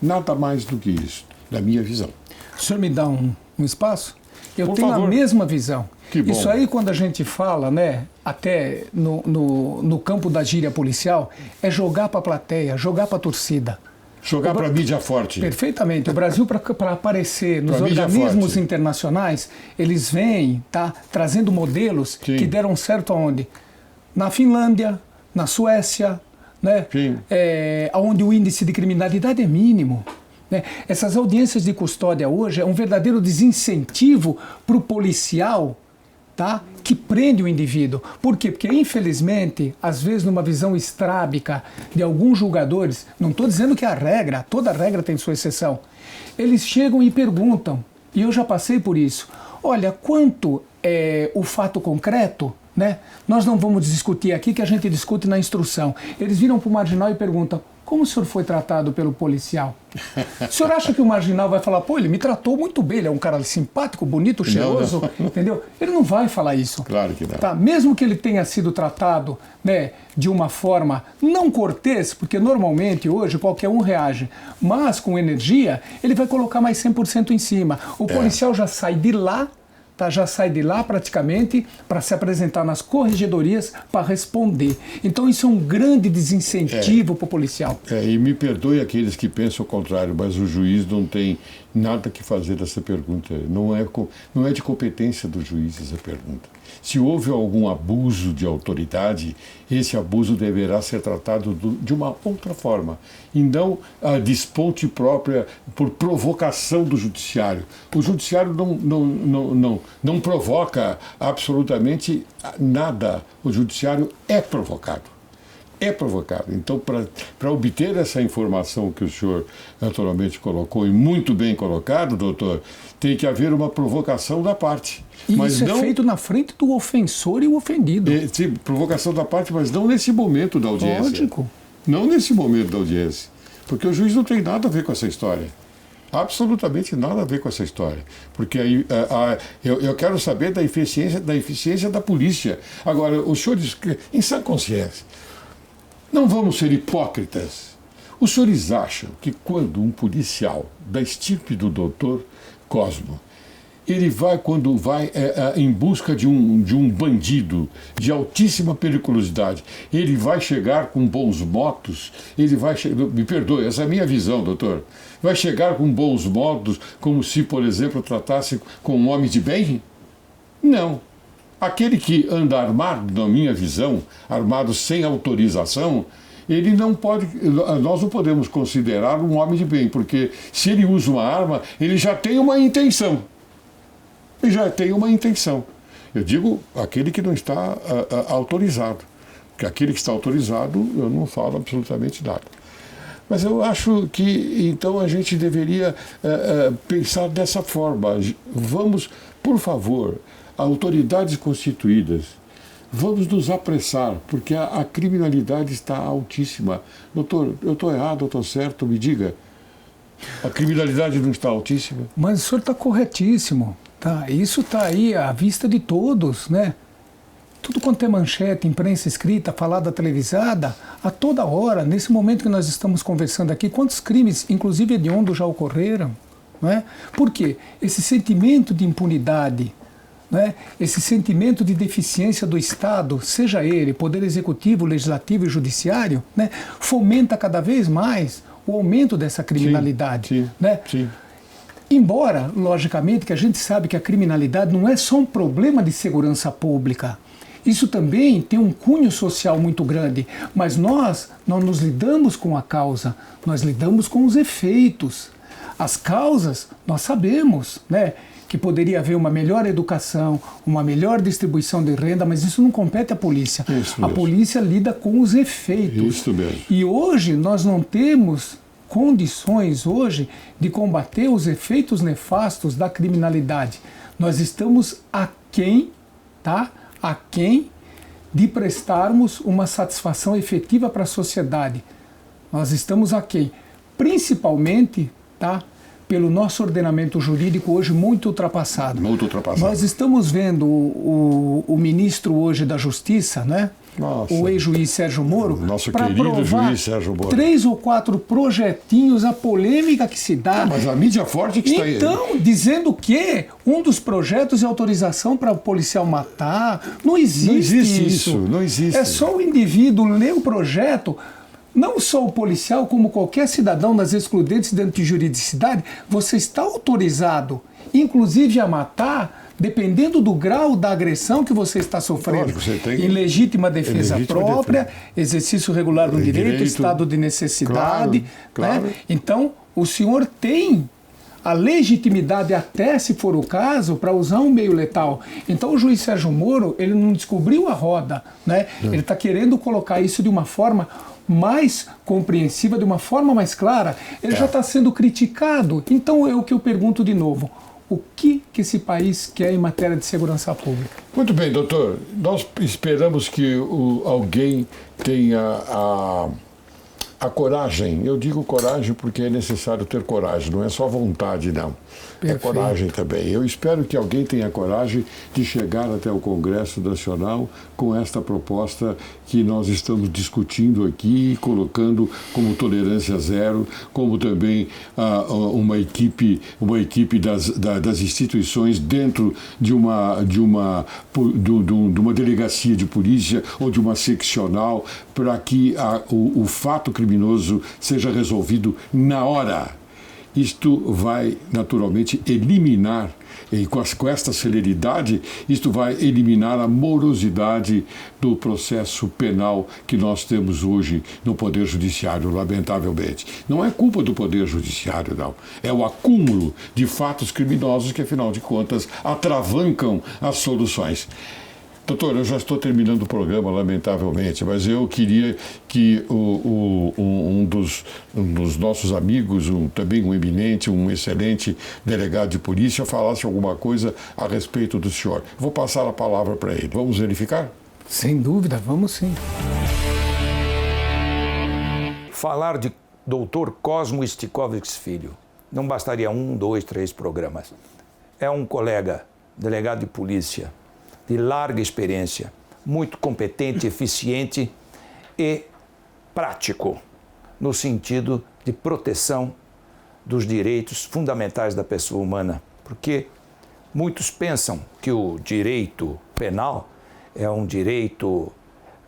Nada mais do que isso, na minha visão. O senhor me dá um espaço? Eu Por tenho favor. a mesma visão. Que bom. Isso aí, quando a gente fala, né, até no campo da gíria policial, é jogar para a plateia, jogar para a torcida. Jogar para a mídia forte. Perfeitamente. O Brasil, para aparecer nos Pra mídia organismos forte. internacionais, eles vêm trazendo modelos Sim. que deram certo aonde? Na Finlândia, na Suécia, né? Onde o índice de criminalidade é mínimo. Né? Essas audiências de custódia hoje é um verdadeiro desincentivo para o policial tá? Que prende o indivíduo. Por quê? Porque, infelizmente, às vezes, numa visão estrábica de alguns julgadores, não estou dizendo que é a regra, toda regra tem sua exceção, eles chegam e perguntam, e eu já passei por isso, olha, quanto é o fato concreto, né? Nós não vamos discutir aqui, que a gente discute na instrução. Eles viram para o marginal e perguntam, como o senhor foi tratado pelo policial? O senhor acha que o marginal vai falar, pô, ele me tratou muito bem, ele é um cara simpático, bonito, cheiroso, não. Entendeu? Ele não vai falar isso. Claro que não. Tá? Mesmo que ele tenha sido tratado, né, de uma forma não cortês, porque normalmente hoje qualquer um reage, mas com energia, ele vai colocar mais 100% em cima. O policial já sai de lá, já sai de lá praticamente para se apresentar nas corregedorias para responder. Então isso é um grande desincentivo para o policial. E me perdoe aqueles que pensam o contrário, mas o juiz não tem nada que fazer dessa pergunta. Não é de competência do juiz essa pergunta. Se houve algum abuso de autoridade, esse abuso deverá ser tratado de uma outra forma, e não a desponte própria por provocação do judiciário. O judiciário não provoca absolutamente nada. O judiciário é provocado. É provocado. Então, para obter essa informação que o senhor naturalmente colocou, e muito bem colocado, doutor, tem que haver uma provocação da parte. E mas isso é feito na frente do ofensor e o ofendido. Sim, provocação da parte, mas não nesse momento da audiência. Lógico. Não nesse momento da audiência. Porque o juiz não tem nada a ver com essa história. Absolutamente nada a ver com essa história. Porque aí eu quero saber da eficiência da polícia. Agora, os senhores, em sã consciência, não vamos ser hipócritas. Os senhores acham que quando um policial da estirpe do doutor Cosmo, quando vai em busca de um bandido de altíssima periculosidade, ele vai chegar com bons modos, me perdoe, essa é a minha visão, doutor, vai chegar com bons modos, como se, por exemplo, tratasse com um homem de bem? Não. Aquele que anda armado, na minha visão, armado sem autorização, ele não pode, nós não podemos considerar um homem de bem, porque se ele usa uma arma, ele já tem uma intenção. Eu digo aquele que não está autorizado. Porque aquele que está autorizado, eu não falo absolutamente nada. Mas eu acho que, então, a gente deveria pensar dessa forma. Vamos, por favor, autoridades constituídas, vamos nos apressar, porque a criminalidade está altíssima. Doutor, eu estou errado, eu estou certo, me diga. A criminalidade não está altíssima? Mas o senhor está corretíssimo. Tá? Isso está aí à vista de todos, né? Tudo quanto é manchete, imprensa escrita, falada, televisada, a toda hora, nesse momento que nós estamos conversando aqui, quantos crimes, inclusive hediondos, já ocorreram? Não é? Por quê? Esse sentimento de impunidade, né? Esse sentimento de deficiência do Estado, seja ele Poder Executivo, Legislativo e Judiciário, né? Fomenta cada vez mais o aumento dessa criminalidade. Sim, né? Sim. Embora, logicamente, que a gente sabe que a criminalidade não é só um problema de segurança pública. Isso também tem um cunho social muito grande. Mas nós não nos lidamos com a causa, nós lidamos com os efeitos. As causas, nós sabemos, né, que poderia haver uma melhor educação, uma melhor distribuição de renda, mas isso não compete à polícia. A polícia lida com os efeitos. Isso mesmo. E hoje nós não temos condições hoje de combater os efeitos nefastos da criminalidade. Nós estamos aquém, tá? Aquém de prestarmos uma satisfação efetiva para a sociedade. Nós estamos aquém, principalmente, tá? Pelo nosso ordenamento jurídico hoje muito ultrapassado. Muito ultrapassado. Nós estamos vendo o ministro hoje da Justiça, né? Nossa. O ex-juiz Sérgio Moro, nosso para querido provar juiz Sérgio Moro. 3 ou 4 projetinhos, a polêmica que se dá. Mas a mídia forte que está aí. Então, dizendo que um dos projetos é autorização para o policial matar. Não existe isso. Não existe. É só o indivíduo ler o projeto. Não só o policial, como qualquer cidadão nas excludentes dentro de juridicidade, você está autorizado, inclusive a matar, dependendo do grau da agressão que você está sofrendo. Lógico, em legítima defesa própria, exercício regular do direito, estado de necessidade. Claro. Né? Então, o senhor tem a legitimidade, até se for o caso, para usar um meio letal. Então o juiz Sérgio Moro, ele não descobriu a roda, né? Ele está querendo colocar isso de uma forma mais compreensiva, de uma forma mais clara. Ele já está sendo criticado. Então é o que eu pergunto de novo. O que esse país quer em matéria de segurança pública? Muito bem, doutor. Nós esperamos que alguém tenha a coragem. Eu digo coragem porque é necessário ter coragem, não é só vontade, não. É coragem também. Eu espero que alguém tenha coragem de chegar até o Congresso Nacional com esta proposta que nós estamos discutindo aqui, colocando como tolerância zero, como também uma equipe das instituições dentro de uma delegacia de polícia ou de uma seccional, para que o fato criminoso seja resolvido na hora. Isto vai, naturalmente, eliminar, e com esta celeridade, isto vai eliminar a morosidade do processo penal que nós temos hoje no Poder Judiciário, lamentavelmente. Não é culpa do Poder Judiciário, não. É o acúmulo de fatos criminosos que, afinal de contas, atravancam as soluções. Doutor, eu já estou terminando o programa, lamentavelmente, mas eu queria que um dos nossos amigos, também um eminente, um excelente delegado de polícia, falasse alguma coisa a respeito do senhor. Vou passar a palavra para ele. Vamos verificar? Sem dúvida, vamos sim. Falar de Dr. Cosmo Stikovitz Filho. Não bastaria 1, 2, 3 programas. É um colega, delegado de polícia, de larga experiência, muito competente, eficiente e prático, no sentido de proteção dos direitos fundamentais da pessoa humana. Porque muitos pensam que o direito penal é um direito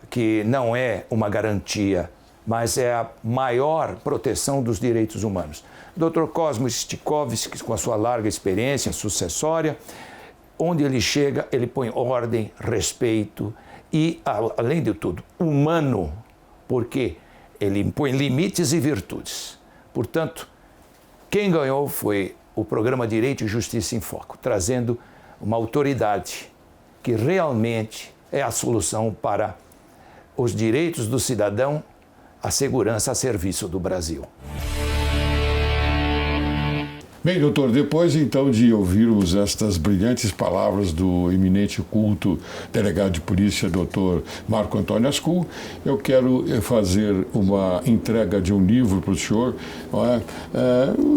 que não é uma garantia, mas é a maior proteção dos direitos humanos. Dr. Cosmo Stikovitz, com a sua larga experiência sucessória, onde ele chega, ele põe ordem, respeito e, além de tudo, humano, porque ele impõe limites e virtudes. Portanto, quem ganhou foi o programa Direito e Justiça em Foco, trazendo uma autoridade que realmente é a solução para os direitos do cidadão, a segurança a serviço do Brasil. Bem, doutor, depois então de ouvirmos estas brilhantes palavras do eminente culto delegado de polícia, doutor Marco Antônio Ascul, eu quero fazer uma entrega de um livro para o senhor.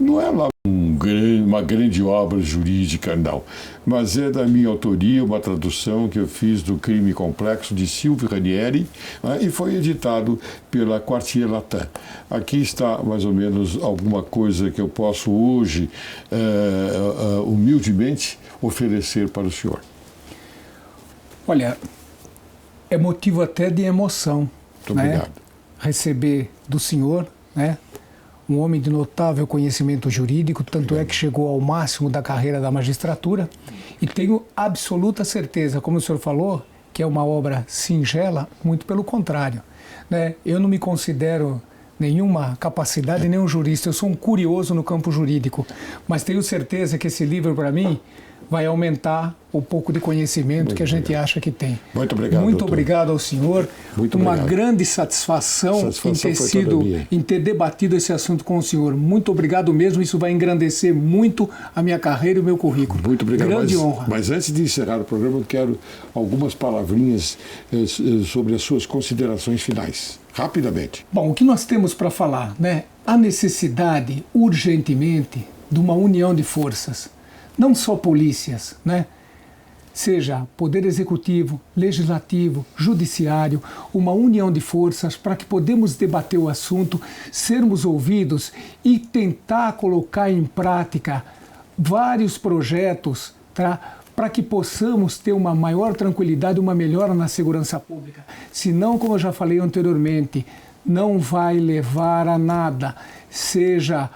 Não é lá uma grande obra jurídica, não, mas é da minha autoria, uma tradução que eu fiz do Crime Complexo de Silvio Ranieri, e foi editado pela Quartier Latin. Aqui está mais ou menos alguma coisa que eu posso hoje, humildemente, oferecer para o senhor. Olha, é motivo até de emoção. Muito obrigado. Receber do senhor, né? Um homem de notável conhecimento jurídico, tanto é que chegou ao máximo da carreira da magistratura, e tenho absoluta certeza, como o senhor falou, que é uma obra singela, muito pelo contrário, né? Eu não me considero nenhuma capacidade, nem um jurista, eu sou um curioso no campo jurídico, mas tenho certeza que esse livro, para mim, vai aumentar o pouco de conhecimento que a gente acha que tem. Muito obrigado, Muito doutor. Obrigado ao senhor. Muito uma obrigado. grande satisfação em ter debatido esse assunto com o senhor. Muito obrigado mesmo. Isso vai engrandecer muito a minha carreira e o meu currículo. Muito obrigado. Grande honra. Mas antes de encerrar o programa, eu quero algumas palavrinhas sobre as suas considerações finais. Rapidamente. Bom, o que nós temos para falar, né? A necessidade, urgentemente, de uma união de forças. Não só polícias, né? Seja Poder Executivo, Legislativo, Judiciário, uma união de forças para que podemos debater o assunto, sermos ouvidos e tentar colocar em prática vários projetos para que possamos ter uma maior tranquilidade, uma melhora na segurança pública. Senão, como eu já falei anteriormente, não vai levar a nada, seja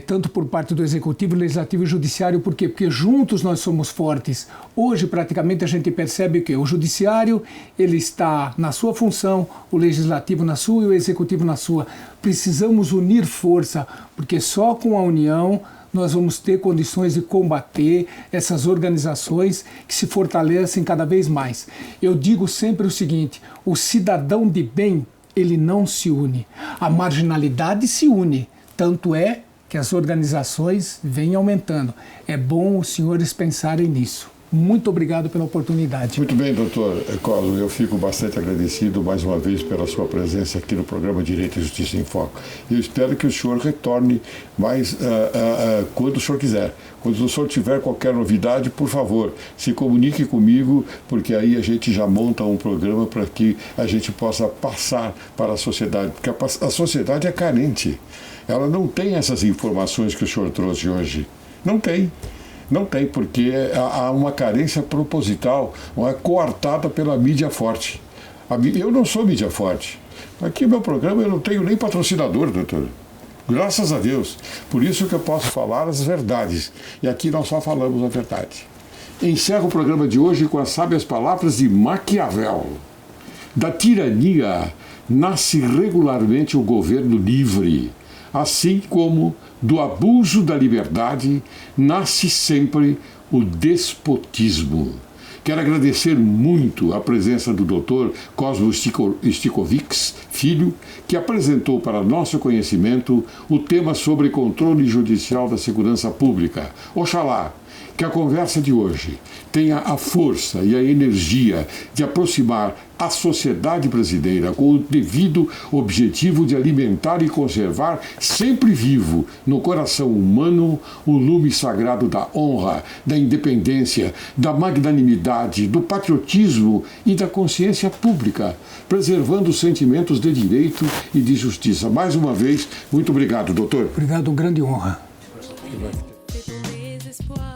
tanto por parte do Executivo, Legislativo e Judiciário. Por quê? Porque juntos nós somos fortes. Hoje, praticamente, a gente percebe que o Judiciário ele está na sua função, o Legislativo na sua e o Executivo na sua. Precisamos unir força, porque só com a união nós vamos ter condições de combater essas organizações que se fortalecem cada vez mais. Eu digo sempre o seguinte: o cidadão de bem, ele não se une. A marginalidade se une. Tanto é que as organizações vêm aumentando. É bom os senhores pensarem nisso. Muito obrigado pela oportunidade. Muito bem, doutor Cosmo, eu fico bastante agradecido mais uma vez pela sua presença aqui no programa Direito e Justiça em Foco. Eu espero que o senhor retorne mais quando o senhor quiser. Quando o senhor tiver qualquer novidade, por favor, se comunique comigo, porque aí a gente já monta um programa para que a gente possa passar para a sociedade, porque a sociedade é carente. Ela não tem essas informações que o senhor trouxe hoje. Não tem. Não tem, porque há uma carência proposital, coartada pela mídia forte. Eu não sou mídia forte. Aqui no meu programa eu não tenho nem patrocinador, doutor. Graças a Deus. Por isso que eu posso falar as verdades. E aqui nós só falamos a verdade. Encerro o programa de hoje com as sábias palavras de Maquiavel. Da tirania nasce regularmente o governo livre, assim como do abuso da liberdade nasce sempre o despotismo. Quero agradecer muito a presença do Dr. Cosmo Stichovics Filho, que apresentou para nosso conhecimento o tema sobre controle judicial da segurança pública. Oxalá que a conversa de hoje tenha a força e a energia de aproximar a sociedade brasileira com o devido objetivo de alimentar e conservar sempre vivo no coração humano o lume sagrado da honra, da independência, da magnanimidade, do patriotismo e da consciência pública, preservando os sentimentos de direito e de justiça. Mais uma vez, muito obrigado, doutor. Obrigado, grande honra. Espoir.